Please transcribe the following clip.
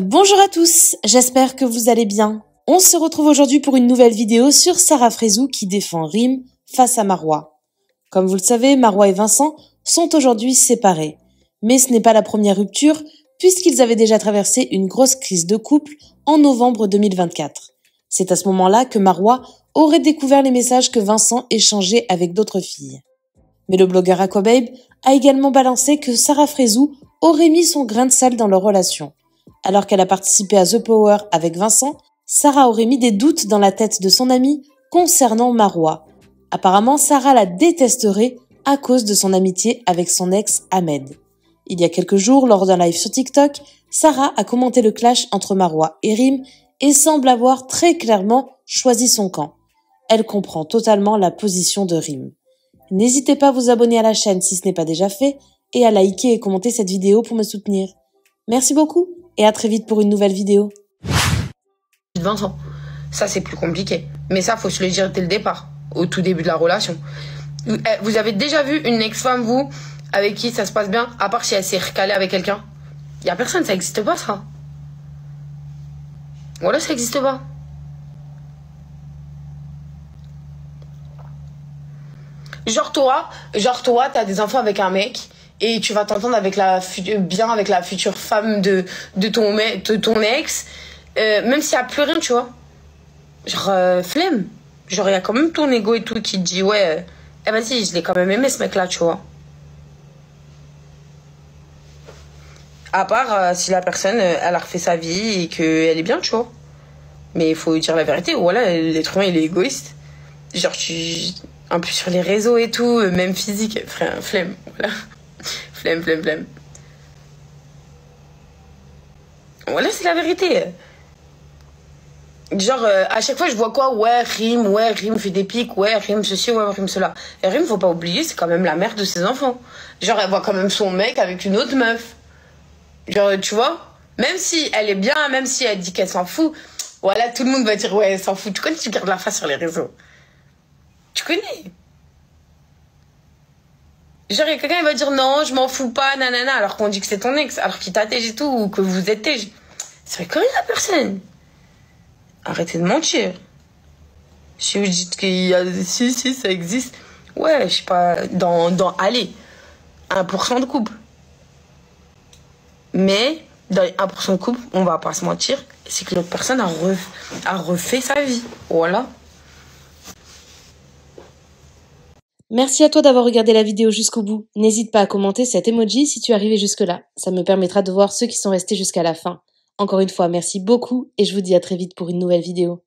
Bonjour à tous, j'espère que vous allez bien. On se retrouve aujourd'hui pour une nouvelle vidéo sur Sarah Frézou qui défend Rim face à Marois. Comme vous le savez, Marois et Vincent sont aujourd'hui séparés. Mais ce n'est pas la première rupture puisqu'ils avaient déjà traversé une grosse crise de couple en novembre 2024. C'est à ce moment-là que Marois aurait découvert les messages que Vincent échangeait avec d'autres filles. Mais le blogueur Aquababe a également balancé que Sarah Frézou aurait mis son grain de sel dans leur relation. Alors qu'elle a participé à The Power avec Vincent, Sarah aurait mis des doutes dans la tête de son amie concernant Marois. Apparemment, Sarah la détesterait à cause de son amitié avec son ex Ahmed. Il y a quelques jours, lors d'un live sur TikTok, Sarah a commenté le clash entre Marois et Rim et semble avoir très clairement choisi son camp. Elle comprend totalement la position de Rim. N'hésitez pas à vous abonner à la chaîne si ce n'est pas déjà fait et à liker et commenter cette vidéo pour me soutenir. Merci beaucoup et à très vite pour une nouvelle vidéo. 20 ans. Ça, c'est plus compliqué. Mais ça, faut se le dire dès le départ, au tout début de la relation. Vous avez déjà vu une ex-femme, vous, avec qui ça se passe bien, à part si elle s'est recalée avec quelqu'un? Y a personne, ça existe pas, ça. Voilà, ça existe pas. Genre toi, t'as des enfants avec un mec et tu vas t'entendre avec bien avec la future femme de ton ex, même s'il y a plus rien, tu vois. Genre flemme. Genre il y a quand même ton ego et tout qui te dit ouais, vas-y, je l'ai quand même aimé ce mec-là, tu vois. À part si la personne elle a refait sa vie et qu'elle est bien, tu vois. Mais il faut dire la vérité, voilà, l'être humain il est égoïste. Genre un peu sur les réseaux et tout, même physique, frère, flemme, voilà. Flemme. Voilà, c'est la vérité. Genre, à chaque fois, je vois quoi? Ouais, Rim fait des pics, ouais, Rim ceci, ouais, Rim cela. Et Rim, faut pas oublier, c'est quand même la mère de ses enfants. Genre, elle voit quand même son mec avec une autre meuf. Genre, tu vois? Même si elle est bien, même si elle dit qu'elle s'en fout, voilà, tout le monde va dire, ouais, elle s'en fout. Tu connais, tu gardes la face sur les réseaux. Tu connais? Genre, quelqu'un il va dire non, je m'en fous pas, nanana, alors qu'on dit que c'est ton ex, alors qu'il t'a tège et tout, ou que vous êtes tège. Ça fait connaître la personne. Arrêtez de mentir. Si vous dites qu'il y a... Si, ça existe. Ouais, je sais pas, allez, 1% de couple. Mais, dans les 1% de couple, on va pas se mentir, c'est que l'autre personne a refait sa vie. Voilà. Merci à toi d'avoir regardé la vidéo jusqu'au bout. N'hésite pas à commenter cet emoji si tu es arrivé jusque-là. Ça me permettra de voir ceux qui sont restés jusqu'à la fin. Encore une fois, merci beaucoup et je vous dis à très vite pour une nouvelle vidéo.